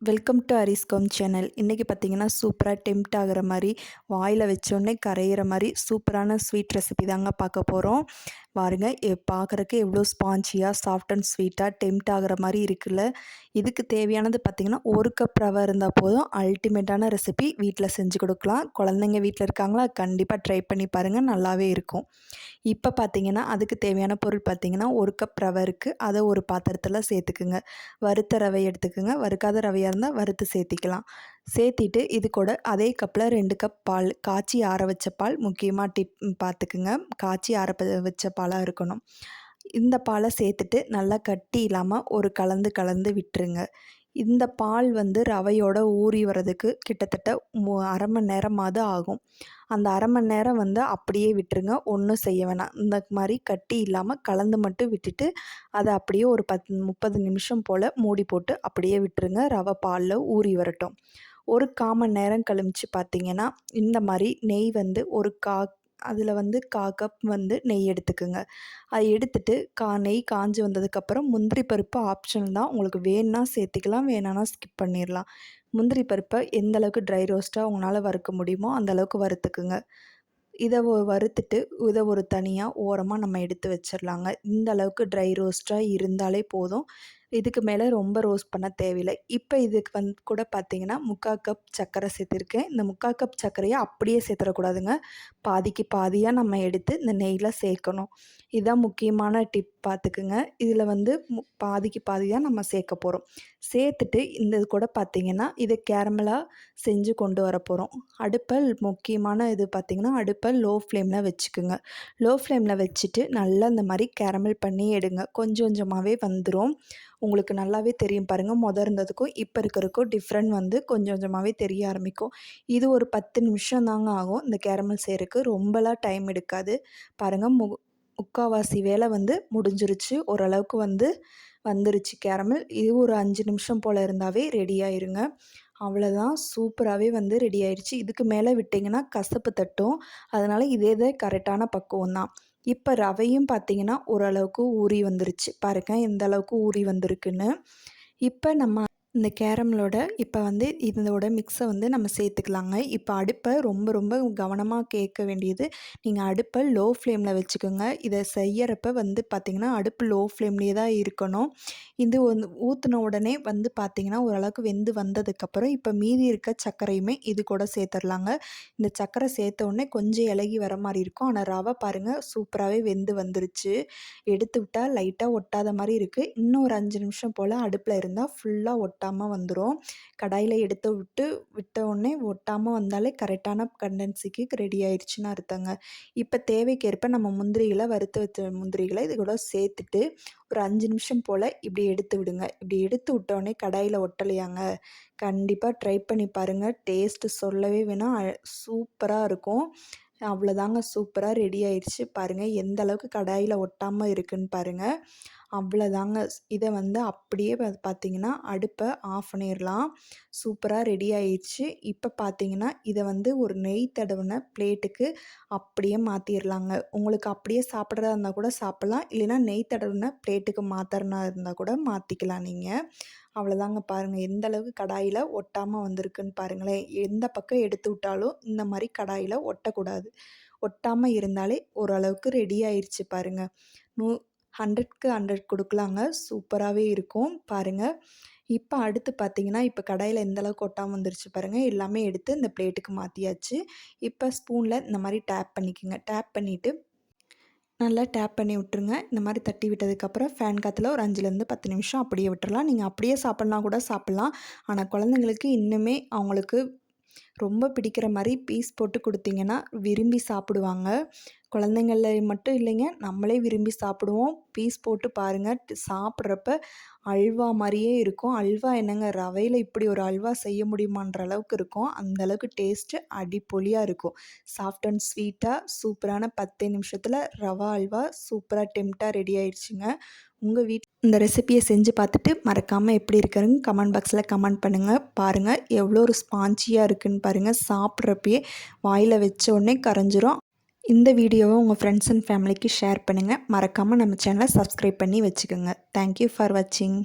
Welcome to அரிஸ்காம் channel. இன்றைக்கி பார்த்தீங்கன்னா சூப்பராக டெம்ப்ட் ஆகிற மாதிரி வாயில் வச்சோடனே கரையிற மாதிரி சூப்பரான ஸ்வீட் ரெசிபி தாங்க பார்க்க போகிறோம். பாருங்க, பார்க்குறக்கு எவ்வளோ ஸ்பான்ச்சியாக சாஃப்ட் அண்ட் ஸ்வீட்டாக டெம்ப்ட் ஆகிற மாதிரி இருக்குல்ல. இதுக்கு தேவையானது பார்த்திங்கன்னா 1 கப் ரவை இருந்தால் போதும். அல்டிமேட்டான ரெசிபி, வீட்டில் செஞ்சு கொடுக்கலாம். குழந்தைங்க வீட்டில் இருக்காங்களா, கண்டிப்பாக ட்ரை பண்ணி பாருங்கள், நல்லாவே இருக்கும். இப்போ பார்த்தீங்கன்னா அதுக்கு தேவையான பொருள் பார்த்திங்கன்னா 1 கப் ரவை இருக்குது. அதை ஒரு பாத்திரத்தில் சேர்த்துக்குங்க. வறுத்த ரவை எடுத்துக்கோங்க. வறுக்காத ரவையாக இருந்தால் வறுத்து சேர்த்திக்கலாம். சேர்த்திட்டு இது கூட அதே கப்பில் 2 கப் பால், காய்ச்சி ஆற வச்ச பால். முக்கியமாக டிப் பார்த்துக்குங்க, காய்ச்சி ஆற வச்ச பாலாக இருக்கணும். இந்த பாலை சேர்த்துட்டு நல்லா கட்டி இல்லாமல் ஒரு கலந்து கலந்து விட்டுருங்க. இந்த பால் ரவையோட ஊறி வர்றதுக்கு கிட்டத்தட்ட அரை மணி நேரமாவது ஆகும். அந்த அரை மணி நேரம் அப்படியே விட்டுருங்க, ஒன்றும் செய்ய வேணாம். இந்த மாதிரி கட்டி இல்லாமல் கலந்து மட்டும் விட்டுட்டு அதை அப்படியே ஒரு 30 நிமிஷம் போல் மூடி போட்டு அப்படியே விட்டுருங்க. ரவை பாலில் ஊறி வரட்டும். ஒரு 1/4 மணி நேரம் கழிச்சு பார்த்திங்கன்னா இந்த மாதிரி நெய் ஒரு அதில் 1/4 கப் நெய் எடுத்துக்குங்க. அதை எடுத்துட்டு நெய் காஞ்சி வந்ததுக்கப்புறம் முந்திரி பருப்பு ஆப்ஷனல் தான். உங்களுக்கு வேணுன்னா சேர்த்திக்கலாம், வேணான்னா ஸ்கிப் பண்ணிடலாம். முந்திரி பருப்பை எந்த அளவுக்கு ட்ரை ரோஸ்ட்டாக உங்களால் வறுக்க முடியுமோ அந்தளவுக்கு வறுத்துக்குங்க. இதை வறுத்துட்டு இதை ஒரு தனியாக ஓரமாக நம்ம எடுத்து வச்சிடலாங்க. இந்த அளவுக்கு ட்ரை ரோஸ்ட்டாக இருந்தாலே போதும். இதுக்கு மேலே ரொம்ப ரோஸ்ட் பண்ண தேவையில்லை. இப்போ இதுக்கு கூட பார்த்திங்கன்னா 3/4 கப் சர்க்கரை சேர்த்துருக்கேன். இந்த 3/4 கப் சர்க்கரையை அப்படியே சேர்த்துடக்கூடாதுங்க. பாதிக்கு பாதியாக நம்ம எடுத்து இந்த நெய்யில் சேர்க்கணும். இதுதான் முக்கியமான டிப், பார்த்துக்குங்க. இதில் பாதிக்கு பாதியாக நம்ம சேர்க்க போகிறோம். சேர்த்துட்டு இந்த இது கூட பார்த்திங்கன்னா இதை கேரமலாக செஞ்சு கொண்டு வர போகிறோம். அடுப்பை முக்கியமான இது பார்த்திங்கன்னா அடுப்பை லோ ஃப்ளேமில் வச்சுக்குங்க. லோ ஃப்ளேமில் வச்சுட்டு நல்லா இந்த மாதிரி கேரமல் பண்ணி எடுங்க. கொஞ்சம் கொஞ்சமாகவே வந்துடும். உங்களுக்கு நல்லாவே தெரியும் பாருங்கள், இருந்ததுக்கும் இப்போ இருக்கிறதுக்கும் டிஃப்ரெண்ட் கொஞ்சம் கொஞ்சமாகவே தெரிய ஆரம்பிக்கும். இது ஒரு 10 நிமிஷம் தாங்க ஆகும் இந்த கேரமல் செய்கிறதுக்கு. ரொம்பலாம் டைம் எடுக்காது. பாருங்கள், முக்கால்வாசி வேலை முடிஞ்சிருச்சு. ஓரளவுக்கு வந்துருச்சு கேரமல். இது ஒரு 5 நிமிஷம் போல் இருந்தாவே ரெடி ஆயிருங்க. அவ்வளோதான், சூப்பராகவே ரெடி ஆயிடுச்சு. இதுக்கு மேலே விட்டிங்கன்னா கசப்பு தட்டும். அதனால் இதே கரெக்டான பக்குவம் தான். இப்போ ரவையும் பார்த்திங்கன்னா ஓரளவுக்கு ஊறி வந்துருச்சு. பாருங்கள் எந்த அளவுக்கு ஊறி வந்திருக்குன்னு. இப்போ நம்ம இந்த கேரமலோட இப்போ இதோட மிக்ஸை நம்ம சேர்த்துக்கலாங்க. இப்போ அடுப்பை ரொம்ப ரொம்ப கவனமாக கேட்க வேண்டியது, நீங்கள் அடுப்பை லோ ஃப்ளேமில் வச்சுக்கோங்க. இதை செய்யறப்ப பார்த்திங்கன்னா அடுப்பு லோ ஃப்ளேம்லேயே தான் இருக்கணும். இது ஊற்றின உடனே பார்த்திங்கன்னா ஓரளவுக்கு வெந்து வந்ததுக்கப்புறம் இப்போ மீதி இருக்க சர்க்கரையுமே இது கூட சேர்த்துடலாங்க. இந்த சர்க்கரை சேர்த்த உடனே கொஞ்சம் இலகி வர மாதிரி இருக்கும். ஆனால் ரவை பாருங்கள் சூப்பராகவே வெந்து வந்துருச்சு. எடுத்து விட்டால் லைட்டாக ஒட்டாத மாதிரி இருக்குது. இன்னும் ஒரு 5 நிமிஷம் போல் அடுப்பில் இருந்தால் ஃபுல்லாக ஒட்டாமல் வந்துடும். கடாயில் எடுத்து விட்ட உடனே ஒட்டாமல் வந்தாலே கரெக்டான கண்டென்சிக்கு ரெடி ஆயிடுச்சுன்னு அர்த்தங்க. இப்போ தேவைக்கேற்ப நம்ம முந்திரிகளை, வறுத்து வச்ச முந்திரிகளை இது கூட சேர்த்துட்டு ஒரு 5 நிமிஷம் போல் இப்படி எடுத்து விடுங்க. இப்படி எடுத்து விட்டோடனே கடாயில் ஒட்டலையாங்க, கண்டிப்பாக ட்ரை பண்ணி பாருங்கள். டேஸ்ட்டு சொல்லவே வேணாம், சூப்பராக இருக்கும். அவ்வளோதாங்க, சூப்பராக ரெடி ஆயிடுச்சு. பாருங்கள் எந்த அளவுக்கு கடாயில் ஒட்டாமல் இருக்குன்னு பாருங்கள். அவ்வளோதாங்க. இதை அப்படியே பார்த்திங்கன்னா அடுப்பை ஆஃப் பண்ணிடலாம். சூப்பராக ரெடி ஆயிடுச்சு. இப்போ பார்த்திங்கன்னா இதை ஒரு நெய் தடவின பிளேட்டுக்கு அப்படியே மாற்றிடலாங்க. உங்களுக்கு அப்படியே சாப்பிட்றதா இருந்தால் கூட சாப்பிட்லாம், இல்லைன்னா நெய் தடவின பிளேட்டுக்கு மாற்றுறனா இருந்தால் கூட மாற்றிக்கலாம் நீங்கள். அவ்வளோதாங்க, பாருங்கள் எந்த அளவுக்கு கடாயில் ஒட்டாமல் வந்திருக்குன்னு பாருங்களேன். எந்த பக்கம் எடுத்து விட்டாலும் இந்த மாதிரி கடாயில் ஒட்டக்கூடாது. ஒட்டாமல் இருந்தாலே ஓரளவுக்கு ரெடி ஆயிடுச்சு பாருங்கள். 100க்கு 100 கொடுக்கலாங்க, சூப்பராகவே இருக்கும் பாருங்கள். இப்போ அடுத்து பார்த்திங்கன்னா இப்போ கடாயில் எந்த அளவுக்கு ஒட்டாமல் வந்துருச்சு பாருங்கள். எல்லாமே எடுத்து இந்த பிளேட்டுக்கு மாற்றியாச்சு. இப்போ ஸ்பூனில் இந்த மாதிரி டேப் பண்ணிக்கோங்க. டேப் பண்ணிவிட்டு நல்லா டேப் பண்ணி விட்டுருங்க. இந்த மாதிரி தட்டி விட்டதுக்கப்புறம் ஃபேன் காற்றுல ஒரு 5லேருந்து 10 நிமிஷம் அப்படியே விட்டுறலாம். நீங்கள் அப்படியே சாப்பிட்னா கூட சாப்பிட்லாம். ஆனால் குழந்தைங்களுக்கு இன்னுமே அவங்களுக்கு ரொம்ப பிடிக்கிற மாதிரி பீஸ் போட்டு கொடுத்தீங்கன்னா விரும்பி சாப்பிடுவாங்க. குழந்தைங்கள மட்டும் இல்லைங்க, நம்மளே விரும்பி சாப்பிடுவோம். பீஸ் போட்டு பாருங்கள், சாப்பிட்றப்ப அல்வா மாதிரியே இருக்கும். அல்வா என்னங்க, ரவையில் இப்படி ஒரு அல்வா செய்ய முடியுமான்ற அளவுக்கு இருக்கும். அந்தளவுக்கு டேஸ்ட்டு அடிப்பொலியாக இருக்கும். சாஃப்ட் அண்ட் ஸ்வீட்டாக சூப்பரான 10 நிமிஷத்தில் ரவா அல்வா சூப்பராக டெம்ப்டாக ரெடி ஆயிடுச்சுங்க. உங்கள் இந்த ரெசிப்பியை செஞ்சு பார்த்துட்டு மறக்காமல் எப்படி இருக்குன்னு கமெண்ட் பாக்ஸில் கமெண்ட் பண்ணுங்கள். பாருங்கள் எவ்வளோ ஒரு ஸ்பான்ச்சியாக இருக்குதுன்னு பாருங்கள். சாப்பிட்றப்பயே வாயில் வச்ச உடனே கரைஞ்சிரும். இந்த வீடியோவை உங்கள் ஃப்ரெண்ட்ஸ் அண்ட் ஃபேமிலிக்கு ஷேர் பண்ணுங்கள். மறக்காமல் நம்ம சேனலை சப்ஸ்கிரைப் பண்ணி வச்சுக்கோங்க. தேங்க்யூ ஃபார் வாட்சிங்.